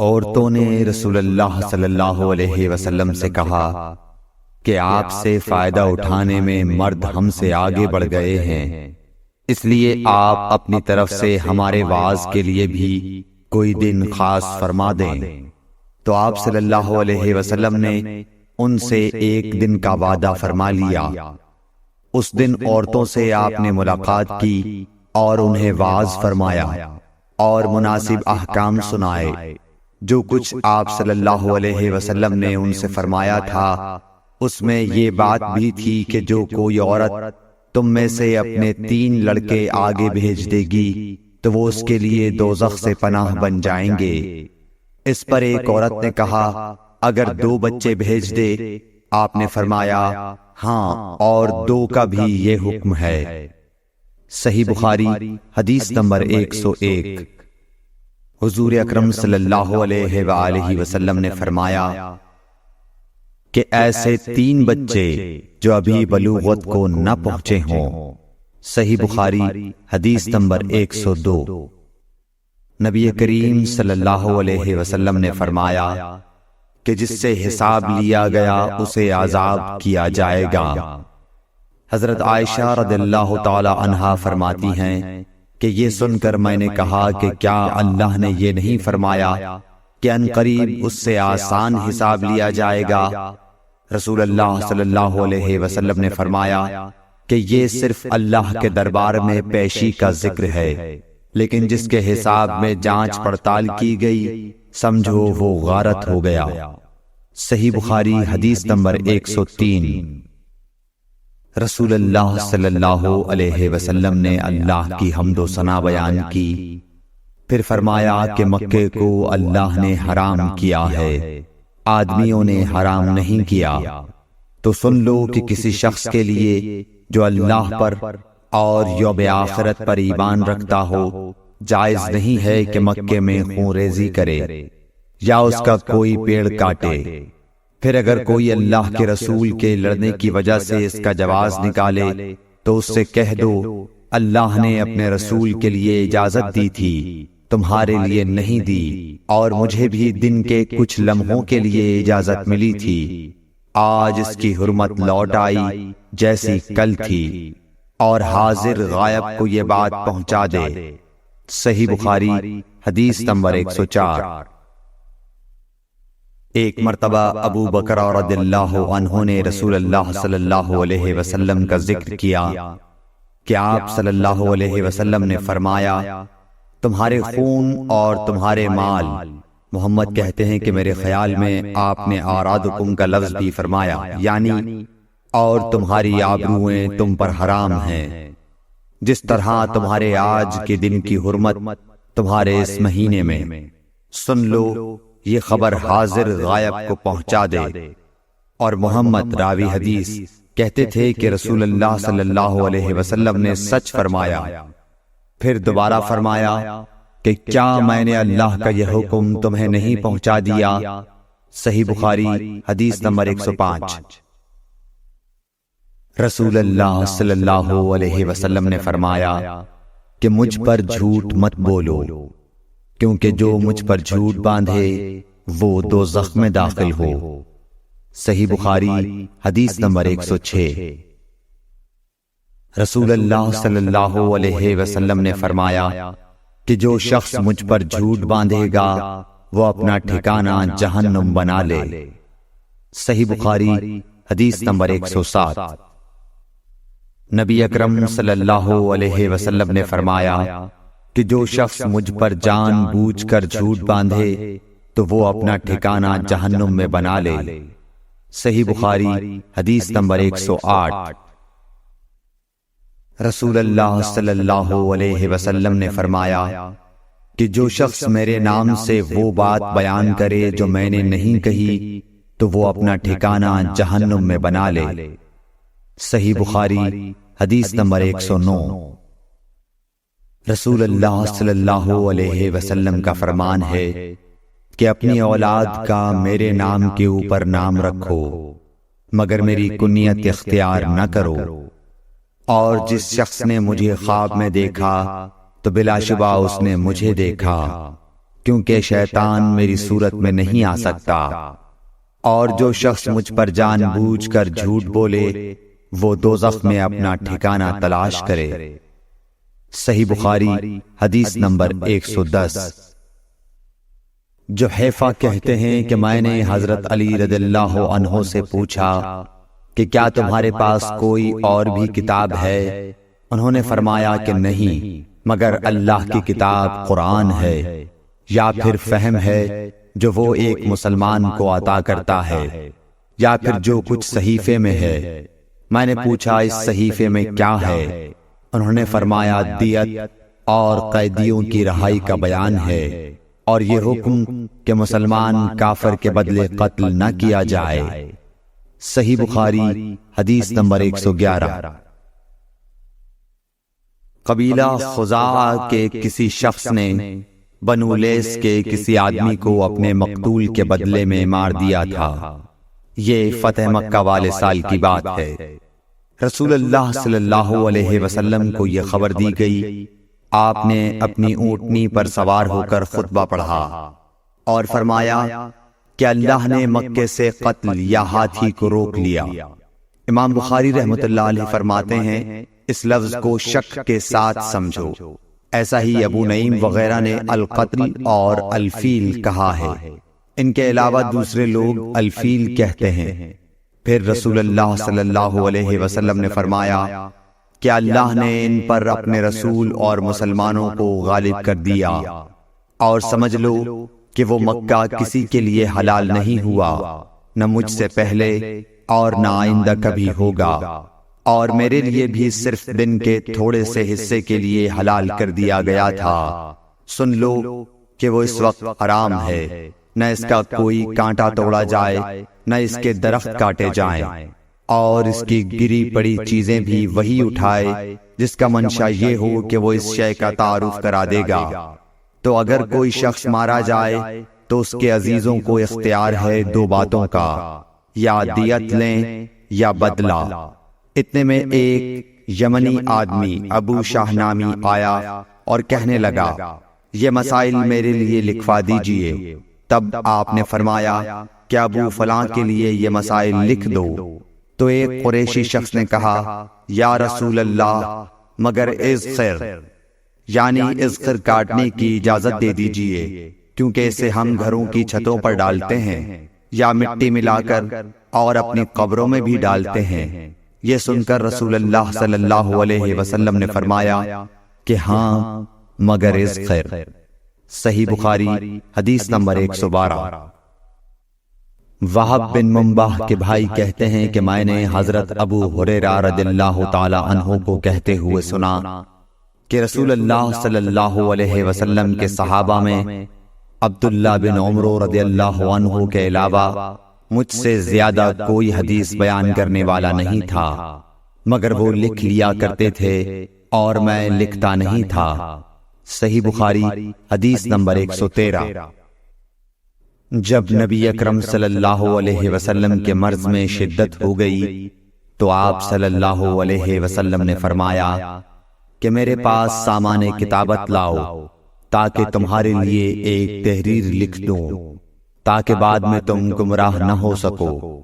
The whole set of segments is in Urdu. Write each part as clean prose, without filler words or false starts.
عورتوں نے رسول اللہ صلی اللہ علیہ وسلم سے کہا کہ آپ سے فائدہ اٹھانے میں مرد ہم سے آگے بڑھ گئے ہیں، اس لیے آپ اپنی طرف سے ہمارے وعظ کے لیے بھی کوئی دن خاص فرما دیں۔ تو آپ صلی اللہ علیہ وسلم نے ان سے ایک دن کا وعدہ فرما لیا۔ اس دن عورتوں سے آپ نے ملاقات کی اور انہیں واعظ فرمایا اور مناسب احکام سنائے۔ جو کچھ آپ صلی اللہ علیہ وسلم نے ان سے فرمایا تھا اس میں یہ بات بھی تھی کہ جو کوئی عورت تم میں سے اپنے 3 لڑکے آگے بھیج دے گی تو وہ اس کے لیے دوزخ سے پناہ بن جائیں گے۔ اس پر ایک عورت نے کہا اگر 2 بچے بھیج دے؟ آپ نے فرمایا ہاں، اور 2 کا بھی یہ حکم ہے۔ صحیح بخاری حدیث نمبر 101۔ حضور اکرم صلی اللہ علیہ وآلہ وسلم نے فرمایا کہ ایسے 3 بچے جو ابھی بلوغت کو نہ پہنچے ہوں۔ صحیح بخاری حدیث نمبر 102۔ نبی کریم صلی اللہ علیہ وسلم نے فرمایا کہ جس سے حساب لیا گیا اسے عذاب کیا جائے گا۔ حضرت عائشہ رضی اللہ تعالی عنہا فرماتی ہیں کہ یہ سن کر میں نے کہا کہ کیا اللہ نے یہ نہیں فرمایا کہ ان قریب اس سے آسان حساب لیا جائے گا؟ رسول اللہ صلی اللہ علیہ وسلم نے فرمایا کہ یہ صرف اللہ کے دربار میں پیشی کا ذکر ہے، لیکن جس کے حساب میں جانچ پڑتال کی گئی سمجھو وہ غارت ہو گیا۔ صحیح بخاری حدیث نمبر 103۔ رسول اللہ صلی اللہ علیہ وسلم نے اللہ کی حمد و ثنا بیان کی، پھر فرمایا کہ مکے کو اللہ نے حرام کیا ہے، آدمیوں نے حرام نہیں کیا۔ تو سن لو کہ کسی شخص کے لیے جو اللہ پر اور یوم آخرت پر ایمان رکھتا ہو جائز نہیں ہے کہ مکے میں خون ریزی کرے یا اس کا کوئی پیڑ کاٹے۔ پھر اگر کوئی اللہ کے رسول کے لڑنے کی وجہ سے اس کا جواز نکالے تو اس سے کہہ دو اللہ نے اپنے رسول کے لیے اجازت دی تھی، تمہارے لیے نہیں دی، اور مجھے بھی دن کے کچھ لمحوں کے لیے اجازت ملی تھی، آج اس کی حرمت لوٹ آئی جیسی کل تھی، اور حاضر غائب کو یہ بات پہنچا دے۔ صحیح بخاری حدیث نمبر 104۔ ایک مرتبہ ابو بکر رضی اللہ عنہ نے رسول اللہ صلی اللہ علیہ وسلم کا ذکر کیا کہ آپ صلی اللہ علیہ وسلم نے فرمایا تمہارے خون اور تمہارے مال، محمد کہتے ہیں کہ میرے خیال میں آپ نے اعراضکم کا لفظ بھی فرمایا، یعنی اور تمہاری آبروئیں تم پر حرام ہیں، جس طرح تمہارے آج کے دن کی حرمت تمہارے اس مہینے میں۔ سن لو یہ خبر حاضر غائب کو پہنچا دے۔ اور محمد راوی حدیث کہتے تھے کہ رسول اللہ صلی اللہ علیہ وسلم نے سچ فرمایا۔ پھر دوبارہ فرمایا کہ کیا میں نے اللہ کا یہ حکم تمہیں نہیں پہنچا دیا؟ صحیح بخاری حدیث نمبر 105۔ رسول اللہ صلی اللہ علیہ وسلم نے فرمایا کہ مجھ پر جھوٹ مت بولو، کیونکہ جو مجھ پر جھوٹ باندھے وہ دوزخ میں داخل ہو۔ صحیح بخاری حدیث نمبر 106۔ رسول اللہ صلی اللہ علیہ وسلم نے فرمایا کہ جو شخص مجھ پر جھوٹ باندھے گا وہ اپنا ٹھکانہ جہنم بنا لے۔ صحیح بخاری حدیث نمبر 107۔ نبی اکرم صلی اللہ علیہ وسلم نے فرمایا کہ جو شخص مجھ پر جان بوجھ کر جھوٹ باندھے تو وہ اپنا ٹھکانہ جہنم میں بنا لے۔ صحیح بخاری حدیث نمبر 108۔ رسول اللہ صلی اللہ علیہ وسلم نے فرمایا کہ جو شخص میرے نام سے وہ بات بیان کرے جو میں نے نہیں کہی تو وہ اپنا ٹھکانہ جہنم میں بنا لے۔ صحیح بخاری حدیث نمبر 109۔ رسول اللہ صلی اللہ علیہ وسلم کا فرمان ہے کہ اپنی اولاد کا میرے نام کے اوپر نام رکھو مگر میری کنیت اختیار نہ کرو، اور جس شخص نے مجھے خواب میں دیکھا تو بلا شبہ اس نے مجھے دیکھا۔ کیونکہ شیطان میری صورت میں نہیں آ سکتا، اور جو شخص مجھ پر جان بوجھ کر جھوٹ بولے وہ دوزخ میں اپنا ٹھکانہ تلاش کرے۔ صحیح بخاری حدیث نمبر 110۔ جحیفہ کہتے ہیں کہ میں نے حضرت علی رضی اللہ عنہ سے پوچھا کہ کیا تمہارے پاس کوئی اور بھی کتاب ہے؟ انہوں نے فرمایا کہ نہیں، مگر اللہ کی کتاب قرآن ہے، یا پھر فہم ہے جو وہ ایک مسلمان کو عطا کرتا ہے، یا پھر جو کچھ صحیفے میں ہے۔ میں نے پوچھا اس صحیفے میں کیا ہے؟ انہوں نے فرمایا دیت اور قیدیوں کی رہائی کا بیان ہے، اور یہ حکم کہ مسلمان کافر کے بدلے قتل نہ کیا جائے۔ صحیح بخاری حدیث نمبر 111۔ قبیلہ خزاعہ کے کسی شخص نے بنو لیس کے کسی آدمی کو اپنے مقتول کے بدلے میں مار دیا تھا۔ یہ فتح مکہ والے سال کی بات ہے۔ رسول اللہ صلی اللہ علیہ وسلم کو یہ خبر دی گئی۔ آپ نے اپنی اونٹنی پر سوار ہو کر خطبہ پڑھا اور فرمایا کہ اللہ نے مکے سے قتل یا ہاتھی کو روک لیا۔ امام بخاری رحمۃ اللہ علیہ فرماتے ہیں اس لفظ کو شک کے ساتھ سمجھو۔ ایسا ہی ابو نعیم وغیرہ نے القتل اور الفیل کہا ہے، ان کے علاوہ دوسرے لوگ الفیل کہتے ہیں۔ پھر رسول اللہ صلی اللہ علیہ وسلم نے فرمایا کہ اللہ نے ان پر اپنے رسول اور مسلمانوں کو غالب کر دیا، اور سمجھ لو کہ وہ مکہ کسی کے لیے حلال نہیں ہوا، نہ مجھ سے پہلے اور نہ آئندہ کبھی ہوگا، اور میرے لیے بھی صرف دن کے تھوڑے سے حصے کے لیے حلال کر دیا گیا تھا۔ سن لو کہ وہ اس وقت حرام ہے، نہ اس کا کوئی کانٹا توڑا جائے، نہ اس کے درخت کاٹے جائیں، اور اس کی گری پڑی چیزیں بھی وہی اٹھائے جس کا منشا یہ ہو کہ وہ اس شے کا تعارف کرا دے گا۔ تو اگر کوئی شخص مارا جائے تو اس کے عزیزوں کو اختیار ہے دو باتوں کا، یا دیت لیں یا بدلہ۔ اتنے میں ایک یمنی آدمی ابو شاہ نامی آیا اور کہنے لگا یہ مسائل میرے لیے لکھوا دیجئے۔ تب آپ نے فرمایا کہ ابو فلاں کے لیے یہ مسائل لکھ دو۔ تو ایک قریشی شخص نے کہا یا رسول اللہ مگر اذخر، یعنی اذخر کاٹنے کی اجازت دے دیجئے، کیونکہ اسے ہم گھروں کی چھتوں پر ڈالتے ہیں یا مٹی ملا کر اور اپنی قبروں میں بھی ڈالتے ہیں۔ یہ سن کر رسول اللہ صلی اللہ علیہ وسلم نے فرمایا کہ ہاں مگر اذخر۔ صحیح بخاری حدیث نمبر 112۔ وہب بن منبح کے بھائی کہتے ہیں کہ میں نے حضرت ابو ہریرہ رضی اللہ تعالی عنہ کو کہتے ہوئے سنا کہ رسول اللہ صلی اللہ علیہ وسلم کے صحابہ میں عبداللہ بن عمر رضی اللہ عنہ کے علاوہ مجھ سے زیادہ کوئی حدیث بیان کرنے والا نہیں تھا، مگر وہ لکھ لیا کرتے تھے اور میں لکھتا نہیں تھا۔ صحیح بخاری حدیث نمبر 113۔ جب نبی اکرم صلی اللہ علیہ وسلم کے مرض میں شدت ہو گئی تو آپ صلی اللہ علیہ وسلم نے فرمایا کہ میرے پاس سامان کتابت لاؤ تاکہ تمہارے لیے ایک تحریر لکھ دوں تاکہ بعد میں تم گمراہ نہ ہو سکو۔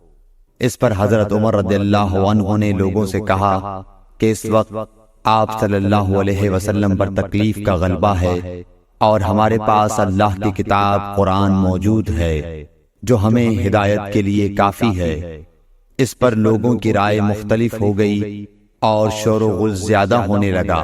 اس پر حضرت عمر رضی اللہ عنہ نے لوگوں سے کہا کہ اس وقت آپ صلی اللہ علیہ وسلم پر تکلیف کا غلبہ ہے اور ہمارے پاس اللہ کی کتاب قرآن موجود ہے جو ہمیں ہدایت کے لیے کافی ہے۔ اس پر لوگوں کی رائے مختلف ہو گئی اور شور و غل زیادہ ہونے لگا۔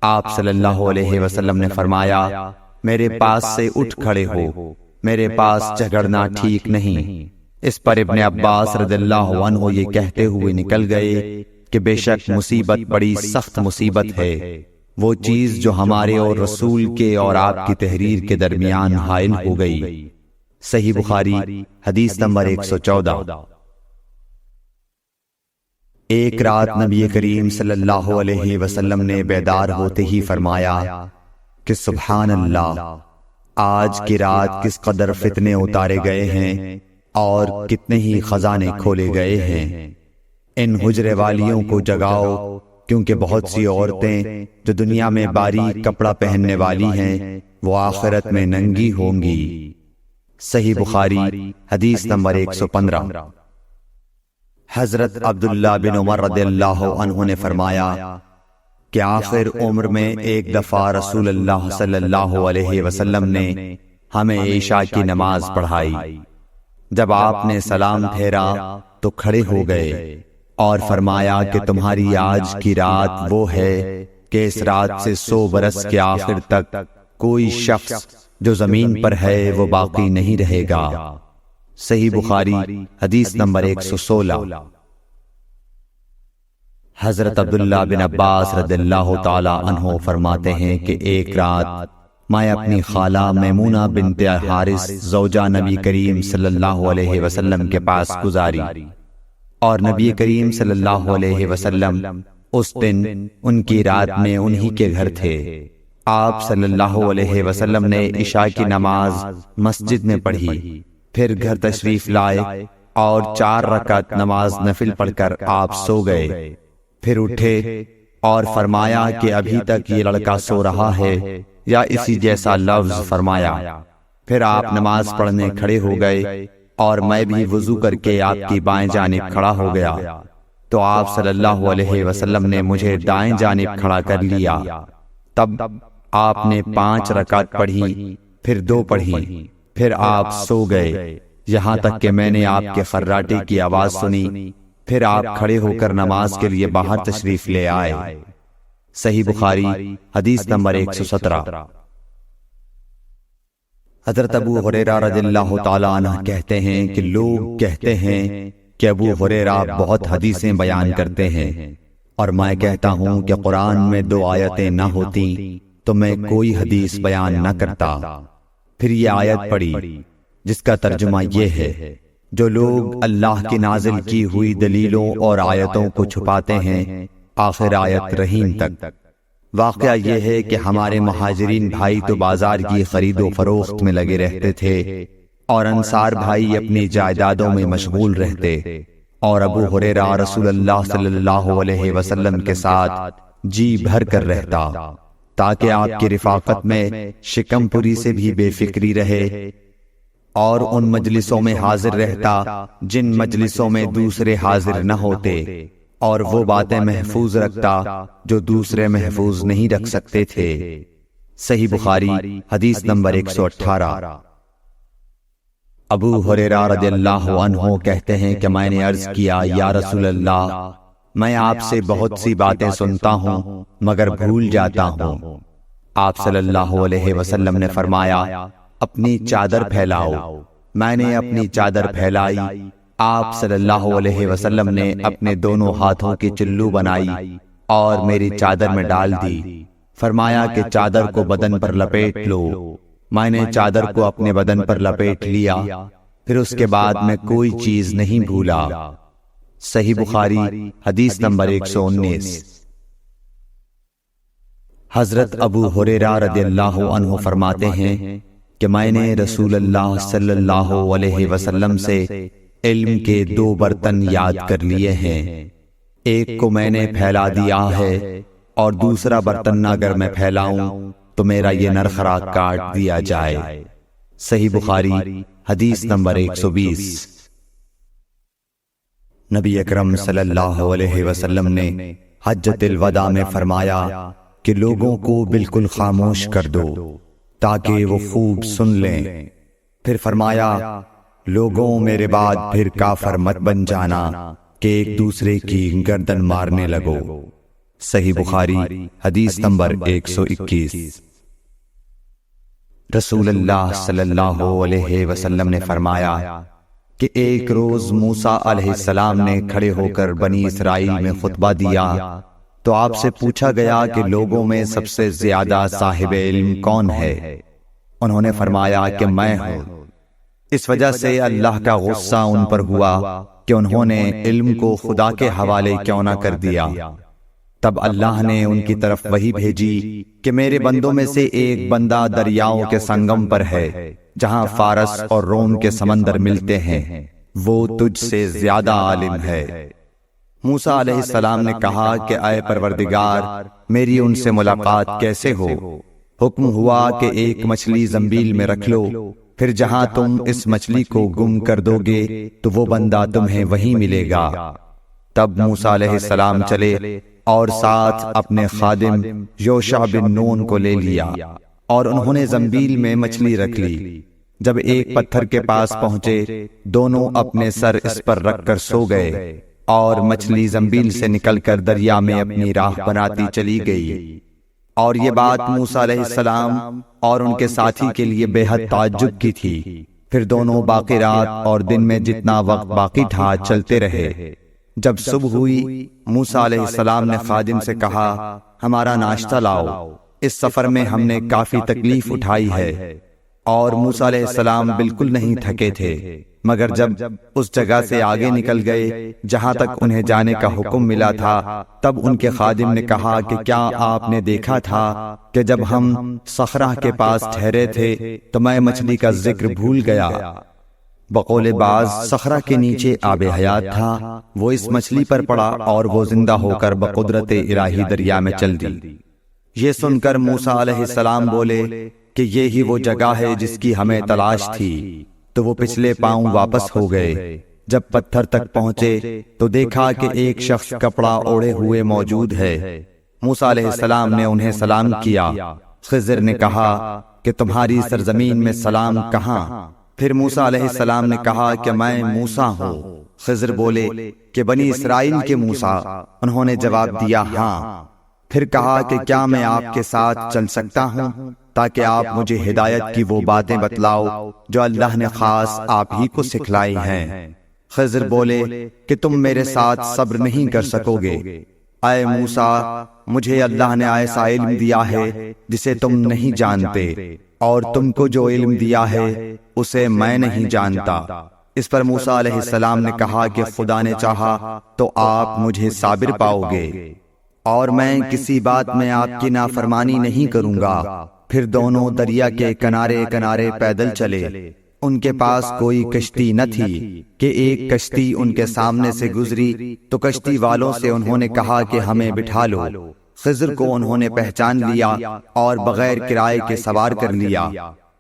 آپ صلی اللہ علیہ وسلم نے فرمایا میرے پاس سے اٹھ کھڑے ہو، میرے پاس جھگڑنا ٹھیک نہیں۔ اس پر ابن عباس رضی اللہ عنہ یہ کہتے ہوئے نکل گئے کہ بے شک مصیبت بڑی سخت مصیبت ہے، وہ چیز جو ہمارے اور رسول کے اور آپ کی تحریر کے درمیان حائل ہو گئی۔ صحیح بخاری حدیث نمبر 114۔ ایک رات نبی کریم صلی اللہ علیہ وسلم نے بیدار ہوتے ہی فرمایا کہ سبحان اللہ، آج کی رات کس قدر فتنے اتارے گئے ہیں اور کتنے ہی خزانے کھولے گئے ہیں۔ ان حجرے والیوں کو جگاؤ کیونکہ بہت سی عورتیں جو دنیا میں باریک کپڑا پہننے والی ہیں وہ آخرت میں ننگی ہوں گی۔ صحیح بخاری حدیث نمبر 115۔ حضرت عبداللہ بن عمر رضی اللہ عنہ نے فرمایا کہ آخر عمر میں ایک دفعہ رسول اللہ صلی اللہ علیہ وسلم نے ہمیں عشاء کی نماز پڑھائی۔ جب آپ نے سلام پھیرا تو کھڑے ہو گئے اور فرمایا کہ تمہاری آج کی رات وہ ہے کہ اس رات سے 100 برس کے آخر تک کوئی شخص جو زمین پر ہے وہ باقی نہیں رہے گا۔ صحیح بخاری حدیث نمبر 116۔ حضرت عبداللہ بن عباس رضی اللہ تعالی عنہ فرماتے ہیں کہ ایک رات میں اپنی خالہ میمونہ بنت حارث زوجہ نبی کریم صلی اللہ علیہ وسلم کے پاس گزاری، اور نبی کریم صلی اللہ علیہ وسلم اس دن ان کی رات میں انہی کے گھر تھے۔ آپ صلی اللہ علیہ وسلم نے عشاء کی نماز مسجد میں پڑھی، پھر گھر تشریف لائے اور 4 رکعت نماز نفل پڑھ کر آپ سو گئے۔ پھر اٹھے اور فرمایا کہ ابھی تک یہ لڑکا سو رہا ہے یا اسی جیسا لفظ فرمایا۔ پھر آپ نماز پڑھنے کھڑے ہو گئے اور میں بھی وضو کر کے آپ کی بائیں جانب کھڑا ہو گیا، تو آپ صلی اللہ علیہ وسلم نے مجھے دائیں جانب کھڑا کر لیا۔ تب آپ نے 5 رکعت پڑھی، پھر 2 پڑھی، پھر آپ سو گئے، یہاں تک کہ میں نے آپ کے خراٹے کی آواز سنی۔ پھر آپ کھڑے ہو کر نماز کے لیے باہر تشریف لے آئے۔ صحیح بخاری حدیث نمبر 117۔ حضرت ابو ہریرہ رضی اللہ تعالی عنہ کہتے ہیں کہ لوگ کہتے ہیں کہ ابو ہریرہ بہت حدیثیں بیان کرتے ہیں، اور میں کہتا ہوں کہ قرآن میں 2 آیتیں نہ ہوتی تو میں کوئی حدیث بیان نہ کرتا۔ پھر یہ آیت پڑھی جس کا ترجمہ یہ ہے، جو لوگ اللہ کی نازل کی ہوئی دلیلوں اور آیتوں کو چھپاتے ہیں، آخر آیت رحیم تک۔ واقعہ یہ ہے کہ ہمارے مہاجرین بھائی تو بازار کی خرید و فروخت میں لگے رہتے تھے، اور انصار بھائی اپنی جائیدادوں میں مشغول رہتے، اور ابو ہریرہ رسول اللہ صلی اللہ علیہ وسلم کے ساتھ جی بھر کر رہتا، تاکہ آپ کی رفاقت میں شکم پوری سے بھی بے فکری رہے، اور ان مجلسوں میں حاضر رہتا جن مجلسوں میں دوسرے حاضر نہ ہوتے، اور وہ باتیں محفوظ رکھتا جو دوسرے محفوظ نہیں رکھ سکتے تھے۔ صحیح بخاری حدیث نمبر 118۔ ابو ہریرہ رضی اللہ عنہ کہتے ہیں کہ میں نے عرض کیا، یا رسول اللہ، میں آپ سے بہت سی باتیں سنتا ہوں مگر بھول جاتا ہوں۔ آپ صلی اللہ علیہ وسلم نے فرمایا، اپنی چادر پھیلاؤ۔ میں نے اپنی چادر پھیلائی، آپ صلی اللہ علیہ وسلم نے اپنے دونوں ہاتھوں کی چلو بنائی اور میری چادر میں ڈال دی، فرمایا کہ چادر کو بدن پر لپیٹ لو۔ میں نے چادر کو اپنے بدن پر لپیٹ لیا، پھر اس کے بعد میں کوئی چیز نہیں بھولا۔ صحیح بخاری حدیث نمبر 119۔ حضرت ابو ہریرہ رضی اللہ عنہ فرماتے ہیں کہ میں نے رسول اللہ صلی اللہ علیہ وسلم سے علم کے 2 برتن یاد کر لیے ہیں، ایک کو میں نے پھیلا دیا ہے، اور دوسرا برتن اگر میں پھیلاؤں تو میرا یہ نرخراک کاٹ دیا جائے۔ صحیح بخاری حدیث نمبر 120۔ نبی اکرم صلی اللہ علیہ وسلم نے حجۃ الوداع میں فرمایا کہ لوگوں کو بالکل خاموش کر دو تاکہ وہ خوب سن لیں۔ پھر فرمایا، لوگوں میرے بعد پھر کافر مت بن جانا کہ ایک دوسرے کی گردن مارنے لگو۔ صحیح بخاری حدیث نمبر 121۔ رسول اللہ صلی اللہ علیہ وسلم نے فرمایا کہ ایک روز موسیٰ علیہ السلام نے کھڑے ہو کر بنی اسرائیل میں خطبہ دیا، تو آپ سے پوچھا گیا کہ لوگوں میں سب سے زیادہ صاحب علم کون ہے؟ انہوں نے فرمایا کہ میں ہوں۔ اس وجہ سے اللہ کا غصہ ان پر ہوا کہ انہوں نے علم کو خدا کے حوالے کیوں نہ کر دیا۔ تب اللہ نے ان کی طرف وحی بھیجی کہ میرے بندوں میں سے ایک بندہ دریاؤں کے سنگم پر ہے، جہاں فارس اور روم کے سمندر ملتے ہیں، وہ تجھ سے زیادہ عالم ہے۔ موسیٰ علیہ السلام نے کہا کہ اے پروردگار، میری ان سے ملاقات کیسے ہو؟ حکم ہوا کہ ایک مچھلی زنبیل میں رکھ لو، پھر جہاں تم اس مچھلی کو گم کر دو گے تو وہ بندہ تمہیں وہیں ملے گا۔ تب موسیٰ علیہ السلام چلے اور ساتھ اپنے خادم یوشع بن نون کو لے لیا، اور انہوں نے زنبیل میں مچھلی رکھ لی۔ جب ایک پتھر کے پاس پہنچے، دونوں اپنے سر اس پر رکھ کر سو گئے، اور مچھلی زنبیل سے نکل کر دریا میں اپنی راہ بناتی چلی گئی۔ اور یہ بات موسیٰ علیہ السلام اور ان کے ساتھی کے لیے بے حد تعجب کی تھی۔ پھر دونوں باقی رات اور دن میں جتنا وقت باقی تھا چلتے رہے۔ جب صبح ہوئی، موسیٰ علیہ السلام نے خادم سے کہا، ہمارا ناشتہ لاؤ، اس سفر میں ہم نے کافی تکلیف اٹھائی ہے۔ اور موسیٰ علیہ السلام بالکل نہیں تھکے تھے، مگر جب اس جگہ سے آگے نکل گئے جہاں تک انہیں جانے کا حکم ملا تھا، تب ان کے خادم نے کہا کہ کیا آپ نے دیکھا تھا کہ جب ہم صخرہ کے پاس ٹھہرے تھے تو میں مچھلی کا ذکر بھول گیا؟ بقول بعض صخرہ کے نیچے آب حیات تھا، وہ اس مچھلی پر پڑا اور وہ زندہ ہو کر بقدرت الہی دریا میں چل دی۔ یہ سن کر موسیٰ علیہ السلام بولے کہ یہی وہ جگہ ہے جس کی ہمیں تلاش تھی، تو وہ پچھلے پاؤں واپس ہو گئے۔ جب پتھر تک پہنچے تو دیکھا کہ ایک شخص کپڑا اوڑھے ہوئے موجود ہے۔ موسیٰ علیہ السلام نے انہیں سلام کیا۔ خضر نے کہا کہ تمہاری سرزمین میں سلام کہاں؟ پھر موسیٰ علیہ السلام نے کہا کہ میں موسیٰ ہوں۔ خضر بولے کہ بنی اسرائیل کے موسیٰ؟ انہوں نے جواب دیا ہاں۔ پھر کہا کہ کیا میں آپ کے ساتھ چل سکتا ہوں تاکہ آپ مجھے ہدایت کی وہ باتیں بتلاؤ جو اللہ نے خاص آپ ہی کو سکھلائی ہیں؟ خضر بولے کہ تم میرے ساتھ صبر نہیں کر سکو گے۔ اے موسیٰ، مجھے اللہ نے ایسا علم دیا ہے جسے تم نہیں جانتے، اور تم کو جو علم دیا ہے اسے میں نہیں جانتا۔ اس پر موسیٰ علیہ السلام نے کہا کہ خدا نے چاہا تو آپ مجھے صابر پاؤ گے، اور میں کسی بات میں آپ کی نافرمانی نہیں کروں گا۔ پھر دونوں دریا کے کنارے کنارے پیدل چلے۔ ان کے پاس کوئی کشتی نہ تھی کہ ایک کشتی ان کے سامنے سے گزری تو کشتی والوں سے انہوں نے کہا کہ ہمیں بٹھا لو۔ خضر کو انہوں نے پہچان لیا اور بغیر کرائے کے سوار کر لیا۔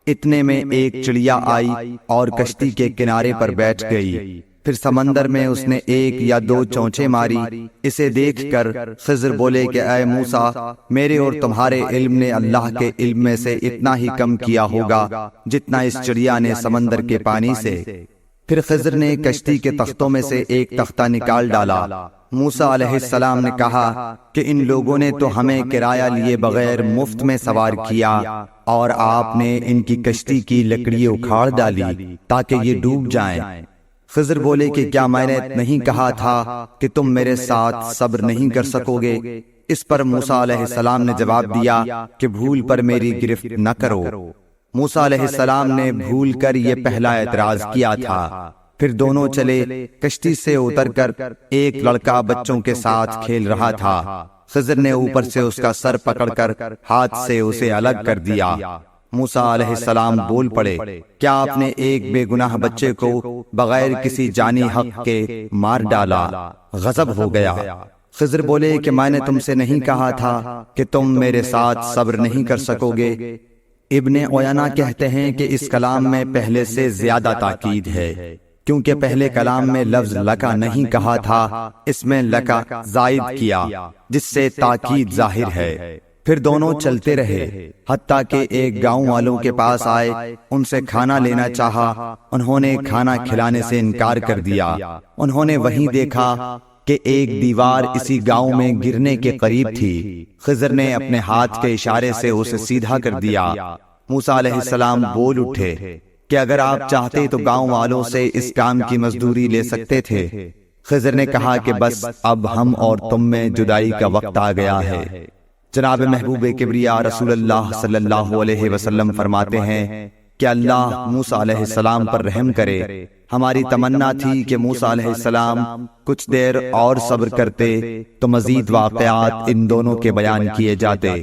اتنے میں ایک چڑیا آئی اور کشتی کے کنارے پر بیٹھ گئی۔ پھر سمندر میں اس نے ایک یا دو چونچیں ماری۔ اسے دیکھ کر خضر بولے کہ اے موسیٰ، میرے اور تمہارے علم نے اللہ کے علم میں سے اتنا ہی کم کیا ہوگا جتنا اس چڑیا نے سمندر کے پانی سے۔ پھر خضر نے کشتی کے تختوں میں سے ایک تختہ نکال ڈالا۔ موسیٰ علیہ السلام نے کہا کہ ان لوگوں نے تو ہمیں کرایہ لیے بغیر مفت میں سوار کیا، اور آپ نے ان کی کشتی کی لکڑی اکھاڑ ڈالی تاکہ یہ ڈوب جائیں۔ خضر بولے کہ کیا میں نے نہیں کہا تھا کہ تم میرے ساتھ صبر نہیں کر سکو گے؟ اس پر موسیٰ علیہ السلام نے جواب دیا کہ بھول پر میری گرفت نہ کرو۔ موسیٰ علیہ السلام نے بھول کر یہ پہلا اعتراض کیا تھا۔ پھر دونوں چلے۔ کشتی سے اتر کر ایک لڑکا بچوں کے ساتھ کھیل رہا تھا۔ خضر نے اوپر سے اس کا سر پکڑ کر ہاتھ سے اسے الگ کر دیا۔ موسیٰ علیہ السلام بول پڑے، کیا آپ نے ایک بے گناہ بچے کو بغیر کسی جانی حق کے مار ڈالا؟ غضب ہو گیا۔ خضر بولے کہ میں نے تم سے نہیں کہا تھا کہ تم میرے ساتھ صبر نہیں کر سکو گے؟ ابن عیینہ کہتے ہیں کہ اس کلام میں پہلے سے زیادہ تاکید ہے، کیونکہ پہلے کلام میں لفظ لکا نہیں کہا تھا، اس میں لکا زائد کیا، جس سے تاکید ظاہر ہے۔ پھر دونوں چلتے رہے حتیٰ کہ ایک گاؤں والوں کے پاس آئے۔ ان سے کھانا لینا چاہا، انہوں نے کھانا کھلانے سے انکار کر دیا۔ انہوں نے وہیں دیکھا کہ ایک دیوار اسی گاؤں میں گرنے کے قریب تھی۔ خضر نے اپنے ہاتھ کے اشارے سے اسے سیدھا کر دیا۔ موسیٰ علیہ السلام بول اٹھے کہ اگر آپ چاہتے تو گاؤں والوں سے اس کام کی مزدوری لے سکتے تھے۔ خضر نے کہا کہ بس اب ہم اور تم میں جدائی کا وقت آ گیا ہے۔ جناب محبوب کبریا رسول اللہ صلی اللہ علیہ وسلم فرماتے ہیں کہ اللہ موسیٰ علیہ السلام پر رحم کرے۔ ہماری تمنا تھی کہ موسیٰ علیہ السلام کچھ دیر اور صبر کرتے تو مزید واقعات ان دونوں کے بیان کیے جاتے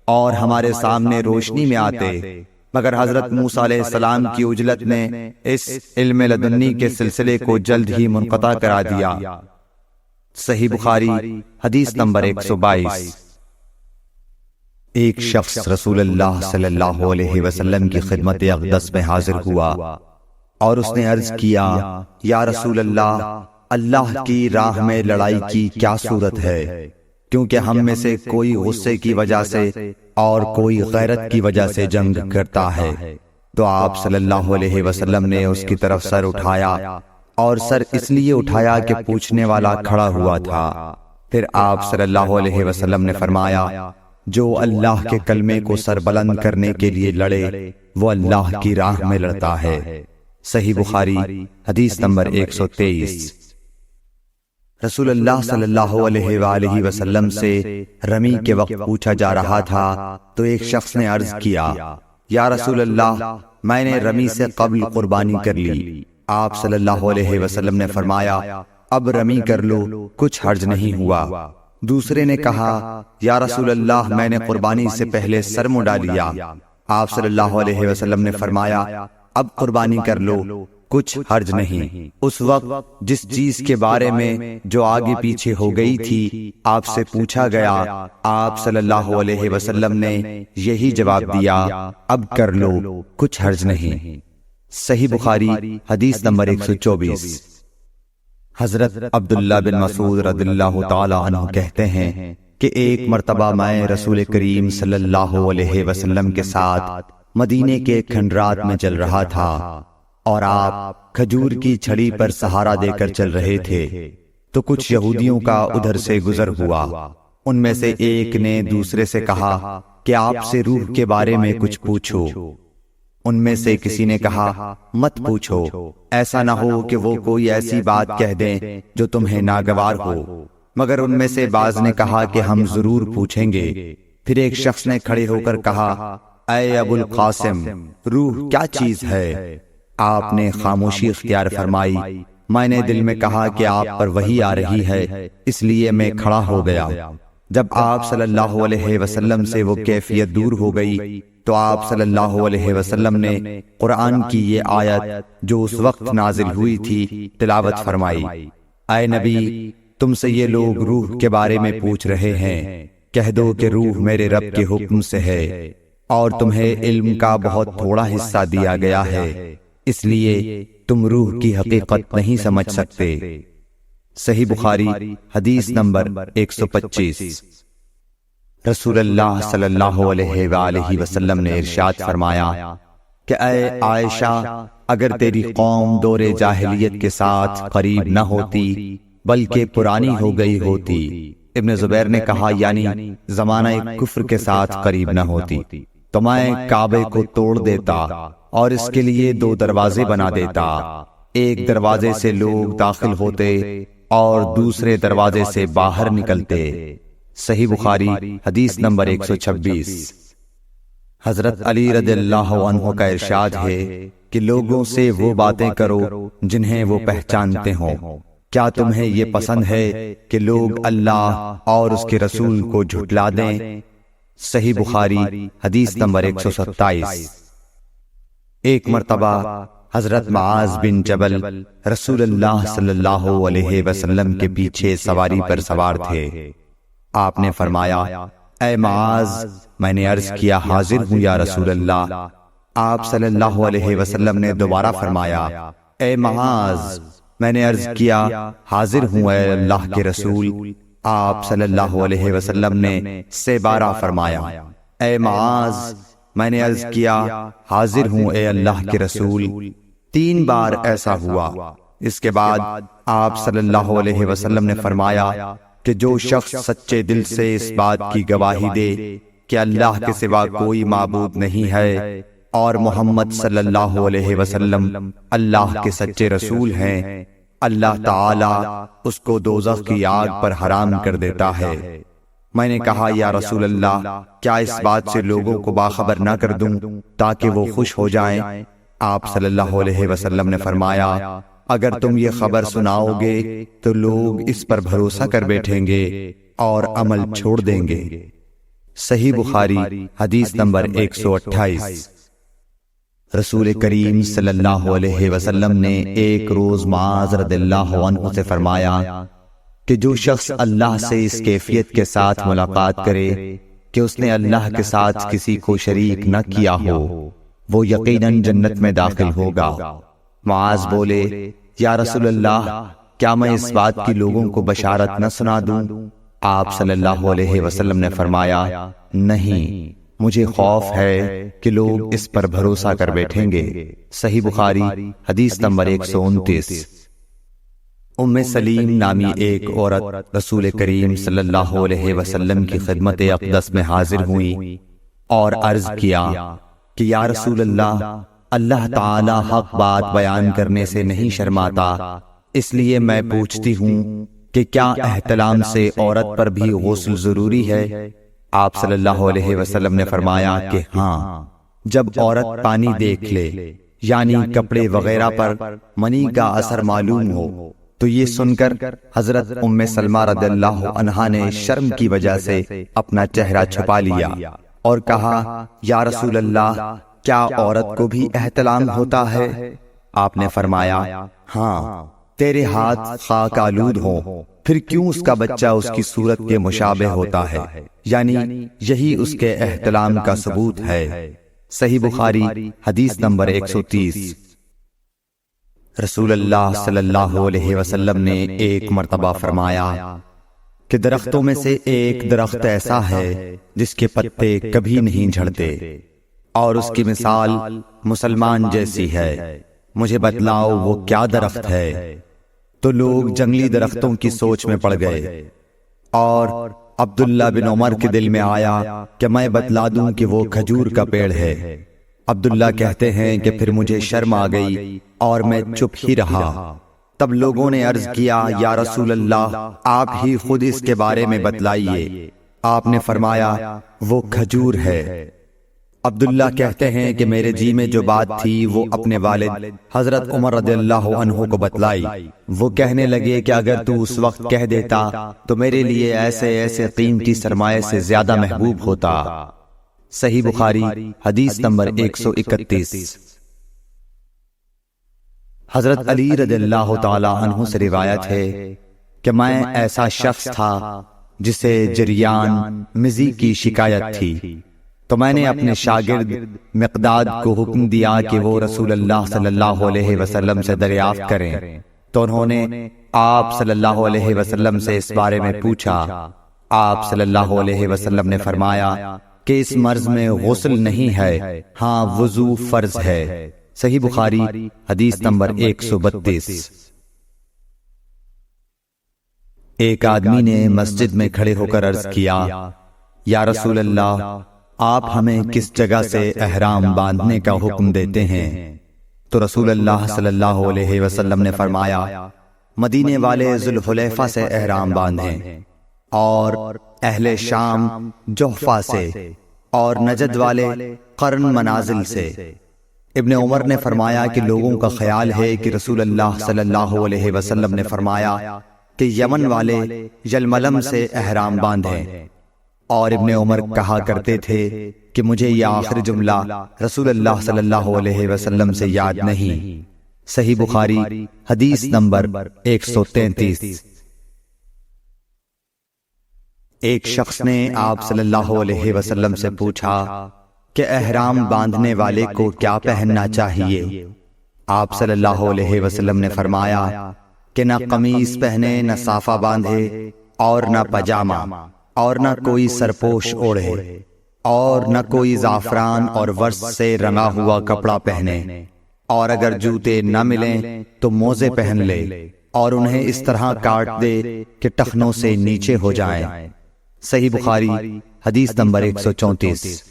اور ہمارے سامنے روشنی میں آتے، مگر حضرت موسیٰ علیہ السلام کی عجلت نے اس علم لدنی کے سلسلے کو جلد ہی منقطع کرا دیا۔ صحیح بخاری حدیث نمبر 122۔ ایک شخص رسول اللہ صلی اللہ علیہ وسلم کی خدمت اقدس میں حاضر ہوا اور اس نے عرض کیا، یا رسول اللہ کی راہ میں لڑائی کی کیا صورت ہے؟ کیونکہ ہم میں سے کوئی غصے کی وجہ سے اور کوئی غیرت کی وجہ سے جنگ کرتا ہے۔ تو آپ صلی اللہ علیہ وسلم نے اس کی طرف سر اٹھایا، اور سر اس لیے اٹھایا کہ پوچھنے والا کھڑا ہوا تھا۔ پھر آپ صلی اللہ علیہ وسلم نے فرمایا، جو اللہ کے کلمے کو سر بلند کرنے کے لیے لڑے وہ اللہ کی راہ میں لڑتا ہے۔ صحیح بخاری حدیث نمبر 123۔ رسول اللہ صلی اللہ علیہ وآلہ وسلم سے رمی کے وقت پوچھا جا رہا تھا تو ایک شخص نے عرض کیا، یا رسول اللہ میں نے رمی سے قبل قربانی کر لی۔ آپ صلی اللہ علیہ وسلم نے فرمایا، اب رمی کر لو، کچھ حرج نہیں ہوا۔ دوسرے نے کہا، یا رسول اللہ میں نے قربانی سے پہلے سر منڈا لیا۔ آپ صلی اللہ علیہ وسلم نے فرمایا، اب قربانی کر لو، کچھ حرج نہیں۔ اس وقت جس چیز کے بارے میں جو آگے پیچھے ہو گئی تھی آپ سے پوچھا گیا، آپ صلی اللہ علیہ وسلم نے یہی جواب دیا، اب کر لو، کچھ حرج نہیں۔ صحیح بخاری حدیث نمبر 124۔ حضرت عبداللہ بن مسعود رضی اللہ تعالی عنہ کہتے ہیں کہ ایک مرتبہ میں رسول کریم صلی اللہ علیہ وسلم کے ساتھ مدینے کے کھنڈرات میں چل رہا تھا اور آپ کھجور کی چھڑی پر سہارا دے کر چل رہے تھے، تو کچھ یہودیوں کا ادھر سے گزر ہوا۔ ان میں سے ایک نے دوسرے سے کہا کہ آپ سے روح کے بارے میں کچھ پوچھو۔ ان میں سے کسی نے کہا، مت پوچھو، ایسا نہ ہو کہ وہ کوئی ایسی بات کہہ دیں جو تمہیں ناگوار ہو۔ مگر ان میں سے بعض نے کہا کہ ہم ضرور پوچھیں گے۔ پھر ایک شخص نے کھڑے ہو کر کہا، اے ابو القاسم، روح کیا چیز ہے؟ آپ نے خاموشی اختیار فرمائی۔ میں نے دل میں کہا کہ آپ پر وحی آ رہی ہے، اس لیے میں کھڑا ہو گیا۔ جب آپ صلی اللہ علیہ وسلم سے وہ کیفیت دور ہو گئی تو آپ صلی اللہ علیہ وسلم نے قرآن کی یہ آیت جو اس وقت نازل ہوئی تھی تلاوت فرمائی، اے نبی تم سے یہ لوگ روح کے بارے میں پوچھ رہے ہیں، کہہ دو کہ روح میرے رب کے حکم سے ہے، اور تمہیں علم کا بہت تھوڑا حصہ دیا گیا ہے، اس لیے تم روح کی حقیقت نہیں سمجھ سکتے۔ صحیح بخاری حدیث نمبر 125۔ رسول اللہ صلی اللہ علیہ وآلہ وسلم نے ارشاد فرمایا کہ اے عائشہ، اگر تیری قوم دور جاہلیت کے ساتھ قریب نہ ہوتی بلکہ پرانی ہو گئی ہوتی۔ ابن زبیر نے کہا، یعنی زمانہ کفر کے ساتھ قریب نہ ہوتی، تو میں کعبے کو توڑ دیتا اور اس کے لیے 2 دروازے بنا دیتا، ایک دروازے سے لوگ داخل ہوتے اور دوسرے دروازے سے باہر نکلتے۔ صحیح بخاری حدیث نمبر 126۔ حضرت علی رضی اللہ عنہ کا ارشاد ہے کہ لوگوں سے وہ باتیں کرو جنہیں وہ پہچانتے ہوں۔ کیا تمہیں یہ پسند ہے کہ لوگ اللہ اور اس کے رسول کو جھٹلا دیں؟ صحیح بخاری حدیث نمبر 127۔ ایک مرتبہ حضرت معاذ بن جبل رسول اللہ صلی اللہ علیہ وسلم کے پیچھے سواری پر سوار تھے۔ آپ نے فرمایا، اے معاذ، میں نے عرض کیا، حاضر ہوں یا رسول اللہ۔ آپ صلی اللہ علیہ وسلم نے دوبارہ فرمایا، اے معاذ، میں نے عرض کیا، حاضر ہوں اے اللہ کے رسول۔ آپ صلی اللہ علیہ وسلم نے 3 بار فرمایا، اے معاذ، میں نے عرض کیا، حاضر ہوں اے اللہ کے رسول۔ 3 بار ایسا ہوا۔ اس کے بعد آپ صلی اللہ علیہ وسلم نے فرمایا کہ جو شخص سچے دل سے اس بات کی گواہی دے کہ اللہ کے سوا کوئی معبود نہیں ہے اور محمد صلی اللہ علیہ وسلم اللہ کے سچے رسول ہیں، اللہ تعالی اس کو دوزخ کی آگ پر حرام کر دیتا ہے۔ میں نے کہا، یا رسول اللہ، کیا اس بات سے لوگوں کو باخبر نہ کر دوں تاکہ وہ خوش ہو جائیں؟ آپ صلی اللہ علیہ وسلم نے فرمایا، اگر تم یہ خبر سناؤ گے تو لوگ اس پر بھروسہ کر بیٹھیں گے اور عمل چھوڑ دیں گے۔ صحیح بخاری حدیث نمبر 128۔ رسول کریم صلی اللہ علیہ وسلم نے ایک روز معاذ رضی اللہ عنہ سے فرمایا، کہ جو شخص اللہ سے اس کیفیت کے ساتھ ملاقات کرے کہ اس نے اللہ کے ساتھ کسی کو شریک نہ کیا ہو، وہ یقیناً جنت میں داخل ہوگا۔ معاذ بولے، یا رسول اللہ، کیا میں اس بات کی لوگوں کو بشارت نہ سنا دوں؟ آپ صلی اللہ علیہ وسلم نے فرمایا، نہیں، مجھے خوف ہے کہ لوگ اس پر بھروسہ کر بیٹھیں گے۔ صحیح بخاری حدیث نمبر 129۔ ام سلیم نامی ایک عورت رسول کریم صلی اللہ علیہ وسلم کی خدمت اقدس میں حاضر ہوئی اور عرض کیا کہ یا رسول اللہ، اللہ تعالی حق بات بیان کرنے سے نہیں شرماتا، اس لیے میں پوچھتی ہوں کہ کیا احتلام سے عورت پر بھی غسل ضروری ہے؟ آپ صلی اللہ علیہ وسلم نے فرمایا کہ ہاں، جب عورت پانی دیکھ لے، یعنی کپڑے وغیرہ پر منی کا اثر معلوم ہو۔ تو یہ سن کر حضرت ام سلمہ رضی اللہ عنہا نے شرم کی وجہ سے اپنا چہرہ چھپا لیا اور کہا، یا رسول اللہ، کیا عورت کو بھی احتلام ہوتا ہے؟ آپ نے فرمایا، ہاں، تیرے ہاتھ خاک آلود ہوں، پھر کیوں اس کا بچہ اس کی صورت کے مشابہ ہوتا ہے؟ یعنی یہی اس کے احتلام کا ثبوت ہے۔ صحیح بخاری حدیث نمبر 130۔ رسول اللہ صلی اللہ علیہ وسلم نے ایک مرتبہ فرمایا کہ درختوں میں سے ایک درخت ایسا ہے جس کے پتے کبھی نہیں جھڑتے، اور اس کی مثال مسلمان جیسی ہے، مجھے بتلاؤ وہ کیا درخت ہے؟ تو لوگ جنگلی درختوں کی سوچ میں پڑ گئے، اور عبداللہ بن عمر کے دل میں آیا کہ میں بتلا دوں کہ وہ کھجور کا پیڑ ہے۔ عبداللہ کہتے ہیں کہ پھر مجھے شرم آ گئی اور میں چپ ہی رہا۔ تب لوگوں نے عرض کیا، یا رسول اللہ، آپ ہی خود اس کے بارے میں بتلائیے۔ آپ نے فرمایا، وہ کھجور ہے۔ عبداللہ کہتے ہیں کہ میرے جی میں جو بات تھی وہ اپنے والد حضرت عمر رضی اللہ عنہ کو بتلائی۔ وہ کہنے لگے کہ اگر تو اس وقت کہہ دیتا تو میرے لیے ایسے ایسے قیمتی سرمایے سے زیادہ محبوب ہوتا۔ صحیح بخاری حدیث نمبر 131۔ حضرت علی رضی اللہ تعالی عنہ سے روایت ہے کہ میں ایسا شخص تھا جسے جریان مزی کی شکایت تھی، تو میں نے اپنے شاگرد مقداد کو حکم دیا کہ وہ رسول اللہ صلی اللہ علیہ وسلم سے دریافت کریں، تو انہوں نے آپ صلی اللہ علیہ وسلم سے اس بارے میں پوچھا۔ آپ صلی اللہ علیہ وسلم نے فرمایا کہ اس مرض میں غسل نہیں ہے، ہاں وضو فرض ہے۔ صحیح بخاری حدیث نمبر 132۔ ایک آدمی نے مسجد میں کھڑے ہو کر عرض کیا، یا رسول اللہ، آپ ہمیں کس جگہ سے احرام باندھنے کا حکم دیتے ہیں؟ تو رسول اللہ صلی اللہ علیہ وسلم نے فرمایا، مدینے والے ذوالحلیفہ سے احرام باندھیں، اور اہل شام جحفہ سے، اور نجد والے قرن منازل سے۔ ابن عمر نے فرمایا کہ لوگوں کا خیال ہے کہ رسول اللہ صلی اللہ علیہ وسلم نے فرمایا کہ یمن والے یلملم سے احرام باندھیں، اور ابن عمر کہا کرتے تھے کہ مجھے یہ آخری جملہ رسول اللہ صلی اللہ علیہ وسلم سے یاد نہیں۔ صحیح بخاری حدیث نمبر 133۔ ایک شخص نے آپ صلی اللہ علیہ وسلم سے پوچھا کہ احرام باندھنے والے کو کیا پہننا چاہیے؟ آپ صلی اللہ علیہ وسلم نے فرمایا کہ نہ قمیص پہنے، نہ صافہ باندھے، اور نہ پجامہ، اور نہ کوئی سرپوش اوڑھے، اور نہ کوئی زعفران اور ورس سے رنگا ہوا کپڑا پہنے، اور اگر جوتے نہ ملیں تو موزے پہن لے، اور انہیں اس طرح کاٹ دے کہ ٹخنوں سے نیچے ہو جائیں۔ صحیح بخاری حدیث نمبر 134۔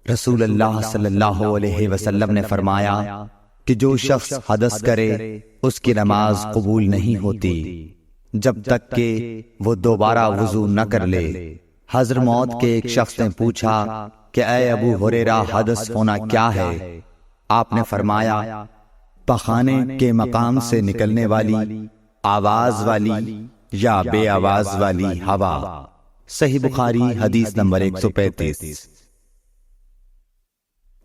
رسول اللہ صلی اللہ علیہ وسلم نے فرمایا کہ جو شخص حدث کرے اس کی نماز قبول نہیں ہوتی جب تک کہ وہ دوبارہ وضو نہ کر لے۔ حضرموت کے ایک شخص نے پوچھا کہ اے ابو ہریرہ، حدث ہونا کیا ہے؟ آپ نے فرمایا پخانے کے مقام سے نکلنے والی آواز والی یا بے آواز والی ہوا۔ صحیح بخاری حدیث نمبر 135۔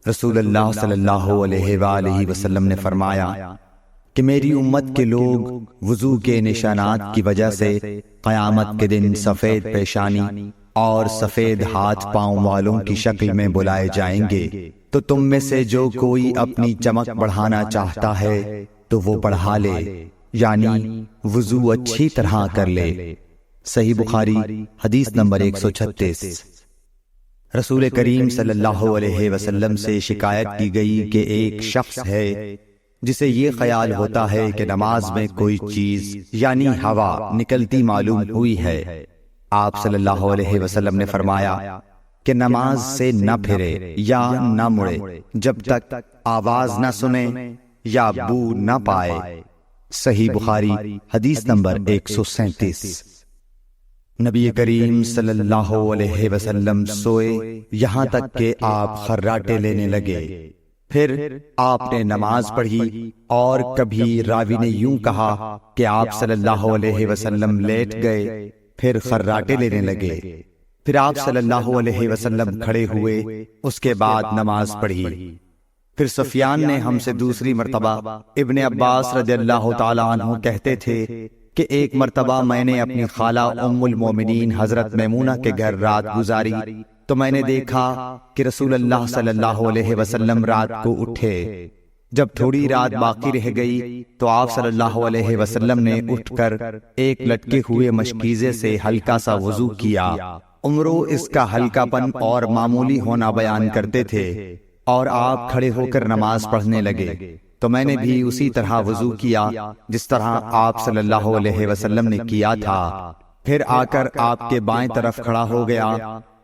رسول اللہ صلی اللہ علیہ وآلہ وسلم نے فرمایا کہ میری امت کے لوگ وضو کے نشانات کی وجہ سے قیامت کے دن سفید پیشانی اور سفید ہاتھ پاؤں والوں کی شکل میں بلائے جائیں گے، تو تم میں سے جو کوئی اپنی چمک بڑھانا چاہتا ہے تو وہ بڑھا لے، یعنی وضو اچھی طرح کر لے۔ صحیح بخاری حدیث نمبر 136۔ رسول کریم صلی اللہ علیہ وسلم سے شکایت کی گئی کہ ایک شخص ہے جسے یہ خیال ہوتا ہے کہ نماز میں کوئی چیز یعنی ہوا نکلتی معلوم ہوئی ہے۔ آپ صلی اللہ علیہ وسلم نے فرمایا کہ نماز سے نہ پھرے یا نہ مڑے جب تک آواز نہ سنے یا بو نہ پائے۔ صحیح بخاری حدیث نمبر 137۔ نبی کریم صلی اللہ علیہ وسلم سوئے یہاں تک کہ آپ خراٹے لینے لگے، پھر آپ نے نماز پڑھی، اور کبھی راوی نے یوں کہا کہ آپ صلی اللہ علیہ وسلم لیٹ گئے پھر خراٹے لینے لگے، پھر آپ صلی اللہ علیہ وسلم کھڑے ہوئے، اس کے بعد نماز پڑھی۔ پھر سفیان نے ہم سے دوسری مرتبہ، ابن عباس رضی اللہ تعالی عنہ کہتے تھے کہ ایک مرتبہ میں نے اپنی خالہ ام المومنین حضرت میمونہ کے گھر رات گزاری تو میں نے دیکھا کہ رسول اللہ صلی اللہ علیہ وسلم رات کو اٹھے۔ جب تھوڑی رات باقی رہ گئی تو آپ صلی اللہ علیہ وسلم نے اٹھ کر ایک لٹکے ہوئے مشکیزے سے ہلکا سا وضو کیا۔ عمرو اس کا ہلکا پن اور معمولی ہونا بیان کرتے تھے، اور آپ کھڑے ہو کر نماز پڑھنے لگے تو میں نے بھی اسی طرح وضو کیا جس طرح آپ صلی اللہ علیہ وسلم نے کیا تھا، پھر آ کر آپ کے بائیں طرف کھڑا ہو گیا۔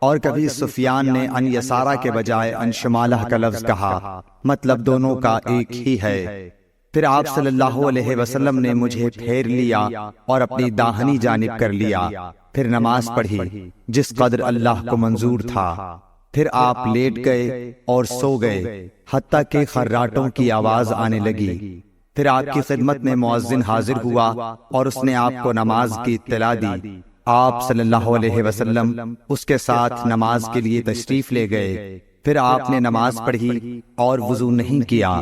اور کبھی سفیان نے ان یسارہ کے بجائے ان شمالہ کا لفظ کہا، مطلب دونوں کا ایک ہی ہے۔ پھر آپ صلی اللہ علیہ وسلم نے مجھے پھیر لیا اور اپنی داہنی جانب کر لیا، پھر نماز پڑھی جس قدر اللہ کو منظور تھا۔ پھر آپ لیٹ گئے اور سو گئے حتیٰ کہ خراٹوں کی آواز آنے لگی۔ پھر آپ کی خدمت میں مؤذن حاضر ہوا اور اس نے آپ کو نماز کی اطلاع دی۔ آپ صلی اللہ علیہ وسلم اس کے ساتھ نماز کے لیے تشریف لے گئے، پھر آپ نے نماز پڑھی اور وضو نہیں کیا۔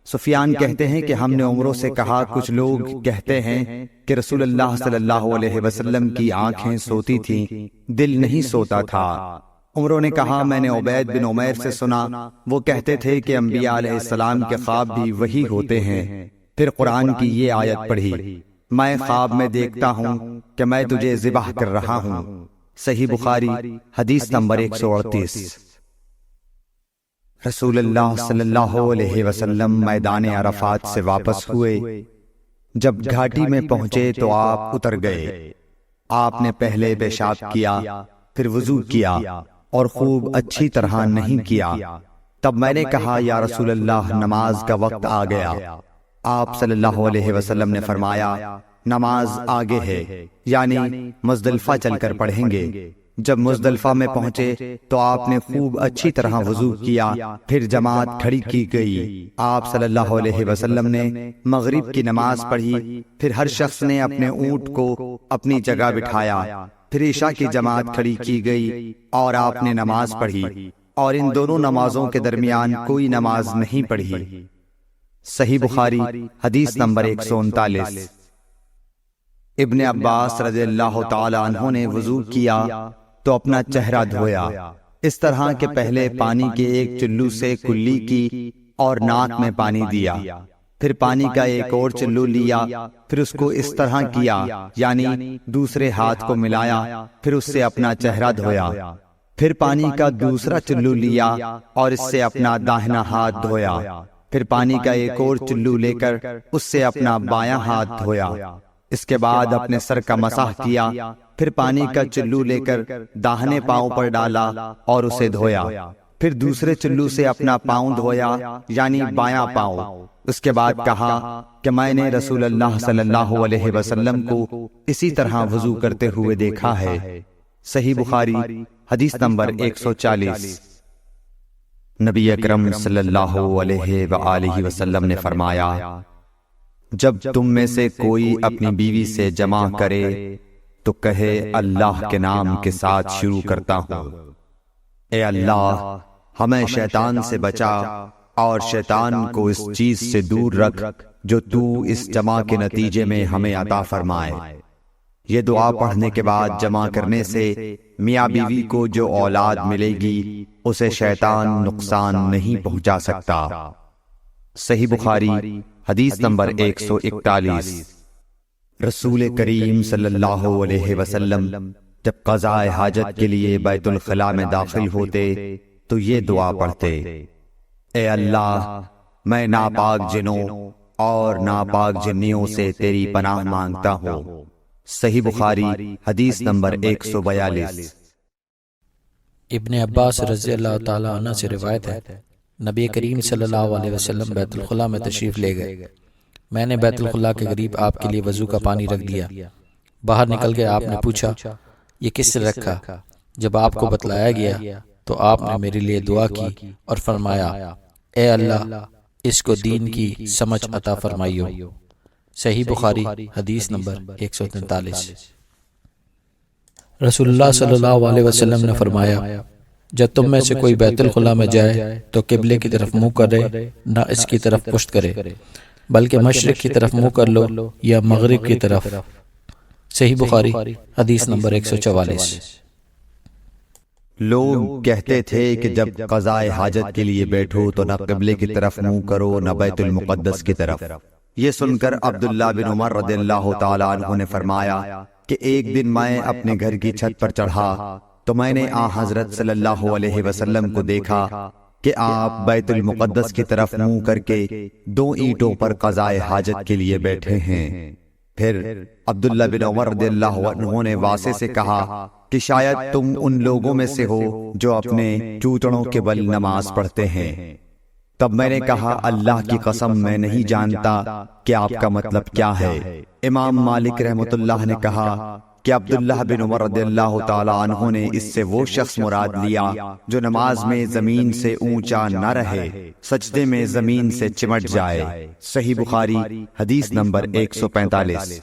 سفیان کہتے ہیں کہ ہم نے عمروں سے کہا، کچھ لوگ کہتے ہیں کہ رسول اللہ صلی اللہ علیہ وسلم کی آنکھیں سوتی تھیں، دل نہیں سوتا تھا۔ عمروں نے کہا، میں نے عبید بن عمیر سے سنا، وہ کہتے تھے کہ انبیاء علیہ السلام کے خواب بھی وہی ہوتے ہیں۔ پھر قرآن کی یہ آیت پڑھی، میں خواب میں دیکھتا ہوں کہ میں تجھے ذبح کر رہا ہوں۔ صحیح بخاری حدیث نمبر 138۔ رسول اللہ صلی اللہ علیہ وسلم میدان عرفات سے واپس ہوئے۔ جب گھاٹی میں پہنچے تو آپ اتر گئے۔ آپ نے پہلے پیشاب کیا، پھر وضو کیا اور خوب اچھی طرح نہیں کیا۔ تب میں نے کہا، یا رسول اللہ، نماز کا وقت آ گیا۔ آپ صلی اللہ علیہ وسلم نے فرمایا، نماز آگے ہے، یعنی مزدلفہ چل کر پڑھیں گے۔ جب مزدلفہ میں پہنچے تو آپ نے خوب اچھی طرح وضو کیا، پھر جماعت کھڑی کی گئی۔ آپ صلی اللہ علیہ وسلم نے مغرب کی نماز پڑھی، پھر ہر شخص نے اپنے اونٹ کو اپنی جگہ بٹھایا، پھر عشاء کی جماعت کھڑی کی گئی اور آپ نے نماز پڑھی، اور ان دونوں نمازوں کے درمیان کوئی نماز نہیں پڑھی۔ صحیح بخاری حدیث نمبر 139۔ ابن عباس رضی اللہ تعالی عنہ نے وضو کیا تو اپنا چہرہ دھویا، اس طرح کہ پہلے پانی کے ایک چلو سے کلی کی اور ناک میں پانی دیا، پھر پانی کا ایک اور چلو لیا، پھر اس کو اس طرح کیا، یعنی دوسرے ہاتھ کو ملایا، پھر اس سے اپنا چہرہ دھویا، پھر پانی کا دوسرا چلو لیا اور اس سے اپنا داہنا ہاتھ دھویا، پھر پانی کا ایک اور چلو لے کر اس سے اپنا بایاں ہاتھ دھویا، اس کے بعد اپنے سر کا مسح کیا، پھر پانی کا چلو لے کر داہنے پاؤں پر ڈالا اور اسے دھویا، پھر دوسرے چلو سے اپنا پاؤں دھویا یعنی بایاں پاؤں۔ اس کے بعد کہا کہ میں نے رسول اللہ صلی اللہ علیہ وسلم کو اسی طرح وضو کرتے ہوئے دیکھا ہے۔ صحیح بخاری حدیث نمبر 140۔ نبی اکرم صلی اللہ علیہ وآلہ وسلم نے فرمایا، جب تم میں سے کوئی اپنی بیوی سے جمع کرے تو کہے اللہ کے نام کے ساتھ شروع کرتا ہوں، اے اللہ ہمیں شیطان سے بچا اور شیطان کو اس چیز سے دور رکھ جو تو اس جمع کے نتیجے میں ہمیں عطا فرمائے۔ یہ دعا پڑھنے کے بعد جمع کرنے سے میاں بیوی کو جو اولاد ملے گی اسے شیطان نقصان نہیں پہنچا سکتا۔ صحیح بخاری حدیث نمبر 141۔ رسول کریم صلی اللہ علیہ وسلم جب قضاء حاجت کے لیے بیت الخلاء میں داخل ہوتے تو یہ دعا پڑھتے، اے اللہ میں ناپاک جنوں اور ناپاک جنیوں سے تیری پناہ مانگتا ہوں۔ صحیح بخاری حدیث نمبر 142۔ ابن عباس رضی اللہ تعالی عنہ سے روایت ہے، نبی کریم صلی اللہ علیہ وسلم بیت الخلاء میں تشریف لے گئے۔ میں نے بیت الخلاء کے قریب آپ کے لیے وضو کا پانی رکھ دیا۔ باہر نکل کے آپ نے پوچھا یہ کس نے رکھا؟ جب آپ کو بتلایا گیا تو آپ نے میرے لیے دعا کی اور فرمایا، اے اللہ اس کو دین کی سمجھ عطا فرمائیو۔ صحیح بخاری حدیث نمبر 143۔ رسول اللہ صلی اللہ علیہ وسلم نے فرمایا، جب تم میں سے کوئی بیت الخلاء میں جائے تو قبلے کی طرف منہ کرے نہ اس کی طرف پشت کرے، بلکہ مشرق کی طرف منہ کر لو یا مغرب کی طرف۔ صحیح بخاری حدیث نمبر 144۔ لوگ کہتے تھے کہ جب قضاء حاجت کے لیے بیٹھو تو نہ قبلے کی طرف منہ کرو نہ بیت المقدس کی طرف۔ یہ سن کر عبداللہ بن عمر رضی اللہ تعالی عنہ نے فرمایا کہ ایک دن میں اپنے گھر کی چھت پر چڑھا تو میں نے آن حضرت صلی اللہ علیہ وسلم کو دیکھا کہ آپ بیت المقدس کی طرف منہ کر کے 2 اینٹوں پر قضاء حاجت کے لیے بیٹھے ہیں۔ پھر عبداللہ بن عمر رضی اللہ عنہ نے واسع سے کہا کہ شاید تم ان لوگوں میں سے ہو جو اپنے چوتڑوں کے بل نماز پڑھتے ہیں۔ تب میں نے کہا اللہ کی قسم میں نہیں جانتا کہ آپ کا مطلب کیا ہے۔ امام مالک رحمۃ اللہ نے کہا کہ عبداللہ بن عمر رضی اللہ تعالی عنہ نے اس سے وہ شخص مراد لیا جو نماز میں زمین سے اونچا نہ رہے، سجدے میں زمین سے چمٹ جائے۔ صحیح بخاری حدیث نمبر 145۔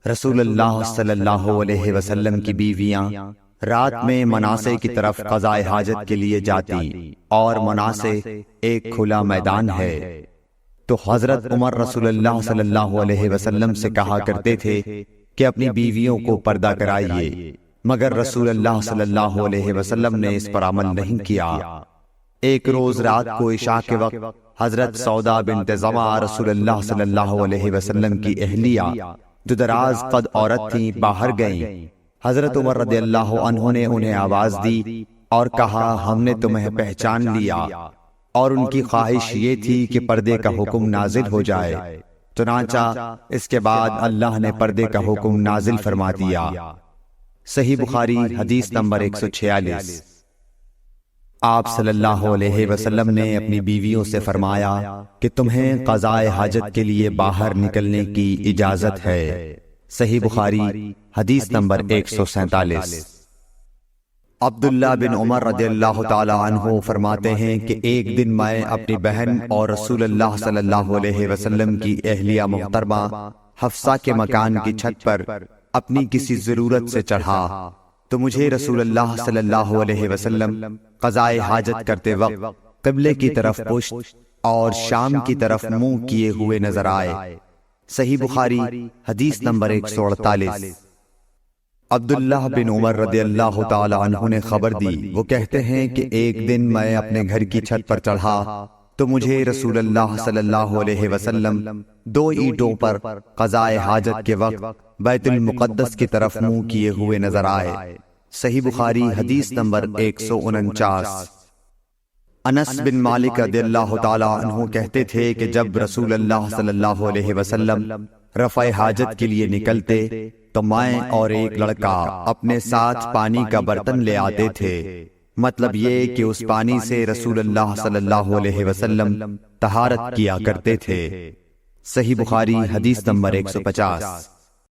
رسول اللہ صلی اللہ علیہ وسلم کی بیویاں رات میں مناصے کی طرف قضاء حاجت کے لیے جاتی، اور مناصے ایک کھلا میدان ہے، تو حضرت عمر رسول اللہ صلی اللہ علیہ وسلم سے کہا کرتے تھے کہ اپنی بیویوں کو پردہ کرائیے، مگر رسول اللہ صلی اللہ علیہ وسلم نے اس پر عمل نہیں کیا۔ ایک روز رات کو عشاء کے وقت حضرت سودا بنت زمعہ رسول اللہ صلی اللہ علیہ وسلم کی اہلیہ جو دراز قد عورت تھیں باہر گئیں۔ حضرت عمر رضی اللہ عنہ نے انہیں آواز دی اور کہا ہم نے تمہیں پہچان لیا، اور ان کی خواہش یہ تھی کہ پردے کا حکم نازل ہو جائے، چنانچہ اس کے بعد اللہ نے پردے کا حکم نازل فرما دیا۔ صحیح بخاری حدیث نمبر 146۔ آپ صلی اللہ علیہ وسلم نے اپنی بیویوں سے فرمایا کہ تمہیں قضاء حاجت کے لیے باہر نکلنے کی اجازت ہے۔ صحیح بخاری حدیث نمبر 147۔ عبداللہ بن عمر رضی اللہ تعالی عنہ فرماتے ہیں کہ ایک دن میں اپنی بہن اور رسول اللہ صلی اللہ علیہ وسلم کی اہلیہ محترمہ حفصہ کے مکان کی چھت پر اپنی کسی ضرورت سے چڑھا تو مجھے رسول اللہ صلی اللہ علیہ وسلم قضاء حاجت کرتے وقت قبلے کی طرف پشت اور شام کی طرف منہ کیے ہوئے نظر آئے۔ صحیح بخاری حدیث نمبر 148۔ عبداللہ بن عمر رضی اللہ تعالی عنہ نے خبر دی، وہ کہتے ہیں کہ ایک دن میں اپنے گھر کی چھت پر چڑھا تو مجھے رسول اللہ صلی اللہ علیہ وسلم 2 اینٹوں پر قضاء حاجت کے وقت بیت المقدس کی طرف منہ کیے ہوئے نظر آئے۔ صحیح بخاری حدیث نمبر 149۔ انس بن مالک رضی اللہ تعالی عنہ کہتے تھے کہ جب رسول اللہ صلی اللہ علیہ وسلم رفع حاجت کے لیے نکلتے تو میں اور ایک لڑکا اپنے ساتھ پانی کا برتن لے آتے تھے، مطلب یہ کہ اس پانی سے رسول اللہ صلی اللہ علیہ وسلم طہارت کیا کرتے تھے۔ صحیح بخاری حدیث نمبر 150۔